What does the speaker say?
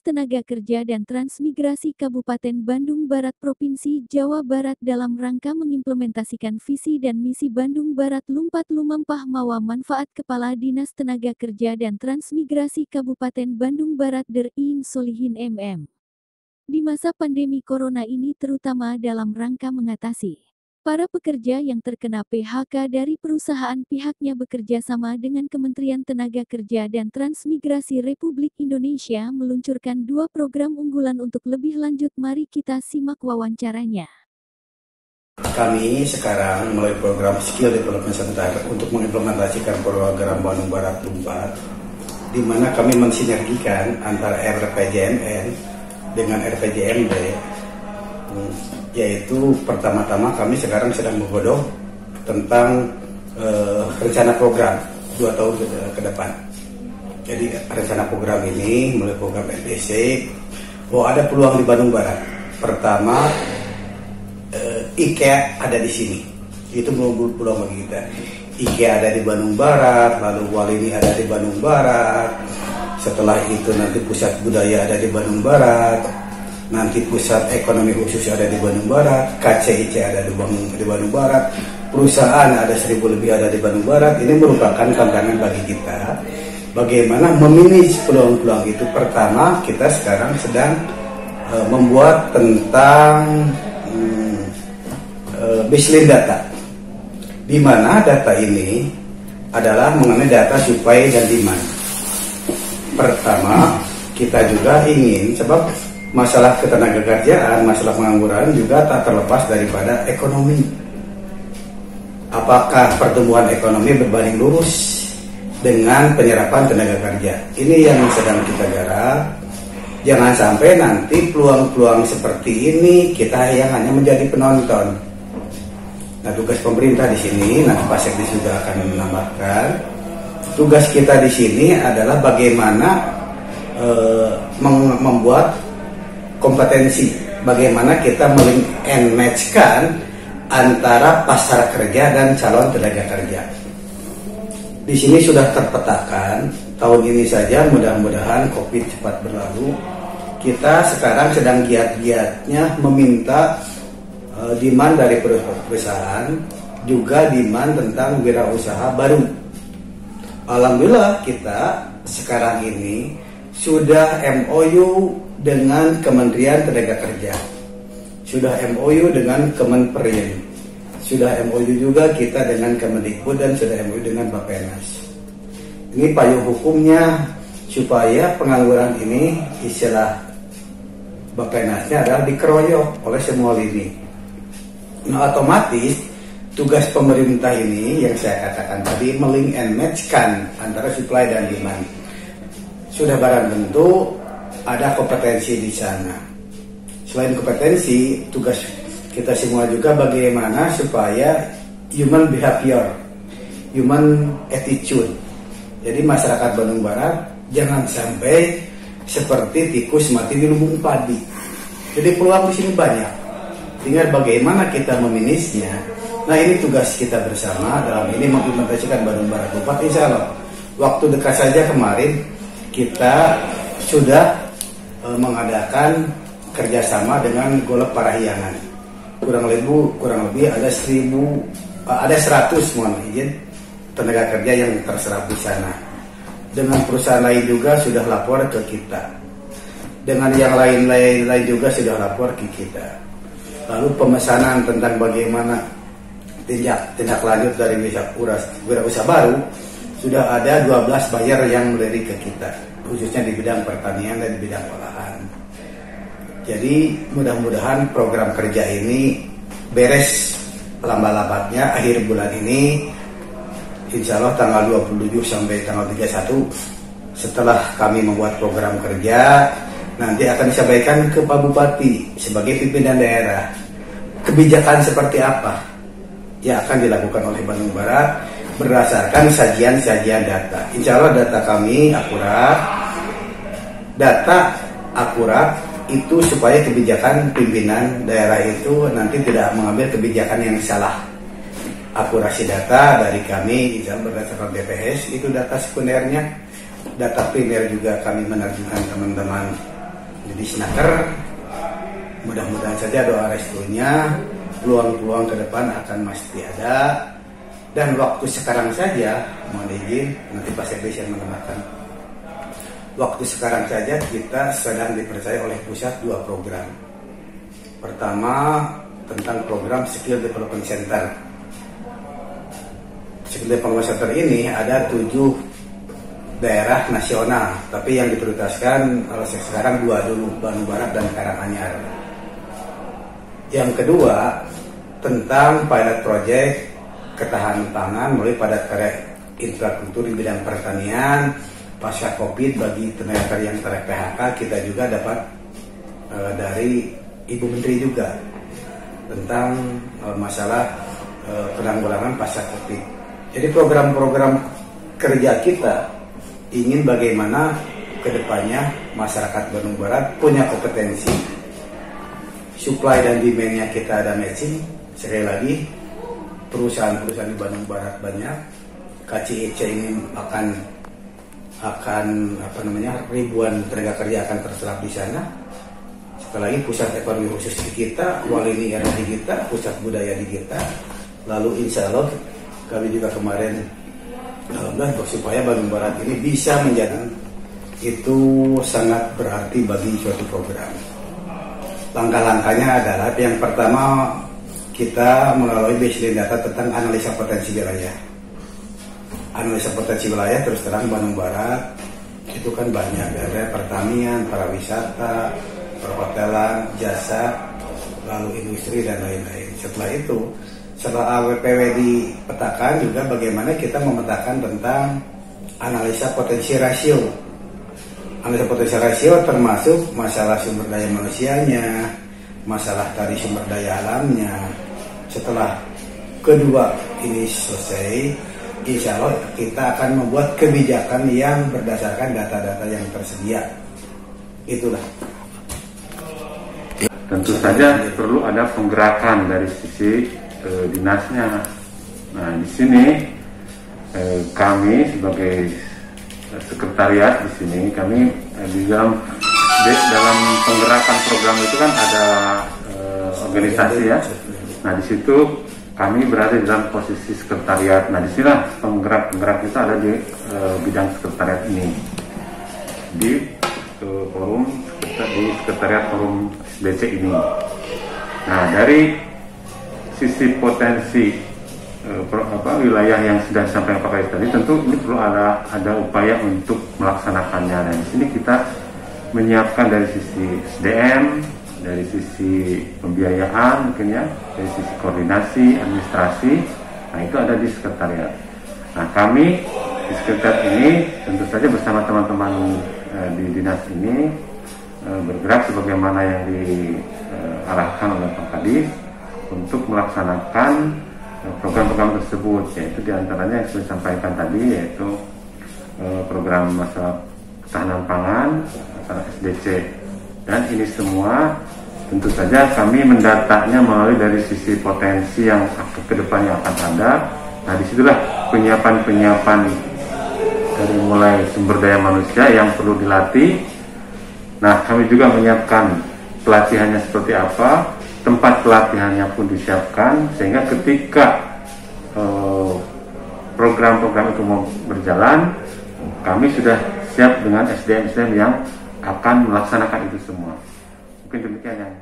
Tenaga Kerja dan Transmigrasi Kabupaten Bandung Barat Provinsi Jawa Barat dalam rangka mengimplementasikan visi dan misi Bandung Barat Lumpat Lumampah Mawa Manfaat Kepala Dinas Tenaga Kerja dan Transmigrasi Kabupaten Bandung Barat Iing Solihin MM. Di masa pandemi Corona ini terutama dalam rangka mengatasi para pekerja yang terkena PHK dari perusahaan pihaknya bekerja sama dengan Kementerian Tenaga Kerja dan Transmigrasi Republik Indonesia meluncurkan 2 program unggulan untuk lebih lanjut. Mari kita simak wawancaranya. Kami sekarang melalui program Skill Development Center untuk mengimplementasikan program Bandung Barat Lumpat, di mana kami mensinergikan antara RPJMN dengan RPJMD. Yaitu pertama-tama kami sekarang sedang menggodok tentang rencana program 2 tahun ke depan. Jadi rencana program ini melalui program LDC ada peluang di Bandung Barat. Pertama, IKEA ada di sini, itu peluang bagi kita. IKEA ada di Bandung Barat, lalu Walini ada di Bandung Barat. Setelah itu nanti pusat budaya ada di Bandung Barat. Nanti pusat ekonomi khusus ada di Bandung Barat, KCIC ada di Bandung Barat, perusahaan ada 1000 lebih ada di Bandung Barat. Ini merupakan tantangan bagi kita. Bagaimana memanage peluang-peluang itu? Pertama, kita sekarang sedang membuat tentang baseline data, di mana data ini adalah mengenai data supply dan demand. Pertama, kita juga ingin, sebab masalah ketenagakerjaan, masalah pengangguran juga tak terlepas daripada ekonomi. Apakah pertumbuhan ekonomi berbanding lurus dengan penyerapan tenaga kerja? Ini yang sedang kita garap. Jangan sampai nanti peluang-peluang seperti ini kita yang hanya menjadi penonton. Nah, tugas pemerintah di sini, nanti Pak Sekdi sudah akan menambahkan. Tugas kita di sini adalah bagaimana membuat kompetensi, bagaimana kita melink and match-kan antara pasar kerja dan calon tenaga kerja. Di sini sudah terpetakan, tahun ini saja mudah-mudahan COVID cepat berlalu. Kita sekarang sedang giat-giatnya meminta demand dari perusahaan, juga demand tentang wirausaha baru. Alhamdulillah kita sekarang ini sudah MOU dengan Kementerian Tenaga Kerja, sudah MOU dengan Kemenperin, sudah MOU juga kita dengan Kemendikbud, dan sudah MOU dengan Bappenas. Ini payung hukumnya supaya pengangguran ini, istilah Bappenasnya adalah dikeroyok oleh semua lini. Nah, otomatis tugas pemerintah ini yang saya katakan tadi melink and match-kan antara supply dan demand. Sudah barang tentu ada kompetensi di sana. Selain kompetensi, tugas kita semua juga bagaimana supaya human behavior, human attitude. Jadi masyarakat Bandung Barat jangan sampai seperti tikus mati di lumbung padi. Jadi peluang di sini banyak. Tinggal bagaimana kita memanagenya. Nah, ini tugas kita bersama dalam ini mengimplementasikan Bandung Barat Lumpat. Insya Allah waktu dekat saja kemarin kita sudah mengadakan kerjasama dengan Golek Parahyangan. Kurang lebih ada 100 mohon izin tenaga kerja yang terserap di sana. Dengan perusahaan lain juga sudah lapor ke kita. Dengan yang lain juga sudah lapor ke kita. Lalu pemesanan tentang bagaimana tindak lanjut dari wirausaha baru, sudah ada 12 buyer yang melirik ke kita, khususnya di bidang pertanian dan di bidang olahan. Jadi mudah-mudahan program kerja ini beres lambat-lambatnya akhir bulan ini, insya Allah tanggal 27 sampai tanggal 31. Setelah kami membuat program kerja, nanti akan disampaikan ke Pak Bupati sebagai pimpinan daerah. Kebijakan seperti apa yang akan dilakukan oleh Bandung Barat berdasarkan sajian-sajian data. Insya Allah data kami akurat. Data akurat itu supaya kebijakan pimpinan daerah itu nanti tidak mengambil kebijakan yang salah. Akurasi data dari kami, insya Allah berdasarkan BPS, itu data sekundernya. Data primer juga kami menerjunkan teman-teman Jadi Snaker, mudah-mudahan saja doa restunya, peluang-peluang ke depan akan mesti ada. Dan waktu sekarang saja, mohon izin, nanti Pak Sekdes yang menambahkan. Waktu sekarang saja kita sedang dipercaya oleh pusat 2 program. Pertama, tentang program Skill Development Center. Skill Development Center ini ada 7 daerah nasional, tapi yang diprioritaskan kalau sekarang 2 dulu, Bandung Barat dan Karanganyar. Yang kedua, tentang pilot project ketahanan pangan melalui padat karya infrastruktur di bidang pertanian pasca COVID bagi tenaga kerja yang ter-PHK. Kita juga dapat dari Ibu Menteri juga tentang masalah penanggulangan pasca COVID. Jadi program-program kerja kita ingin bagaimana kedepannya masyarakat Bandung Barat punya kompetensi, supply dan demand-nya kita ada matching. Sekali lagi, perusahaan-perusahaan di Bandung Barat banyak, KCIC ini akan ribuan tenaga kerja akan terserap di sana. Sekali lagi, pusat ekonomi khusus di kita, Walini ada di kita, pusat budaya di kita. Lalu insya Allah kami juga kemarin supaya Bandung Barat ini bisa menjadi, itu sangat berarti bagi suatu program. Langkah-langkahnya adalah yang pertama, kita melalui baseline data tentang analisa potensi wilayah. Analisa potensi wilayah terus terang Bandung Barat itu kan banyak, ada pertanian, pariwisata, perhotelan, jasa, lalu industri dan lain-lain. Setelah AWPW dipetakan juga bagaimana kita memetakan tentang analisa potensi rasio. Analisa potensi rasio termasuk masalah sumber daya manusianya, masalah tadi sumber daya alamnya. Setelah kedua ini selesai, insya Allah kita akan membuat kebijakan yang berdasarkan data-data yang tersedia. Itulah. Tentu saja perlu ada penggerakan dari sisi dinasnya. Nah, di sini kami sebagai sekretariat di sini, kami di dalam penggerakan program itu kan ada organisasi ya. Nah, di situ kami berada di dalam posisi sekretariat. Nah, disinilah penggerak-penggerak kita ada di bidang sekretariat ini, di sekretariat forum SDC ini. Nah, dari sisi potensi wilayah yang sudah disampaikan Pak Kais tadi, tentu ini perlu ada upaya untuk melaksanakannya. Dan di sini kita menyiapkan dari sisi SDM, dari sisi pembiayaan mungkin ya, dari sisi koordinasi, administrasi. Nah, itu ada di sekretariat. Nah, kami di sekretariat ini tentu saja bersama teman-teman di dinas ini bergerak sebagaimana yang diarahkan oleh Pak Kadis untuk melaksanakan program-program tersebut, yaitu diantaranya yang sudah disampaikan tadi, yaitu program masalah ketahanan pangan, masalah SDC. Dan ini semua tentu saja kami mendatanya melalui dari sisi potensi yang kedepannya akan ada. Nah, disitulah penyiapan dari mulai sumber daya manusia yang perlu dilatih. Nah, kami juga menyiapkan pelatihannya seperti apa, tempat pelatihannya pun disiapkan, sehingga ketika program-program itu mau berjalan, kami sudah siap dengan SDM-SDM yang akan melaksanakan itu semua. Mungkin demikian yang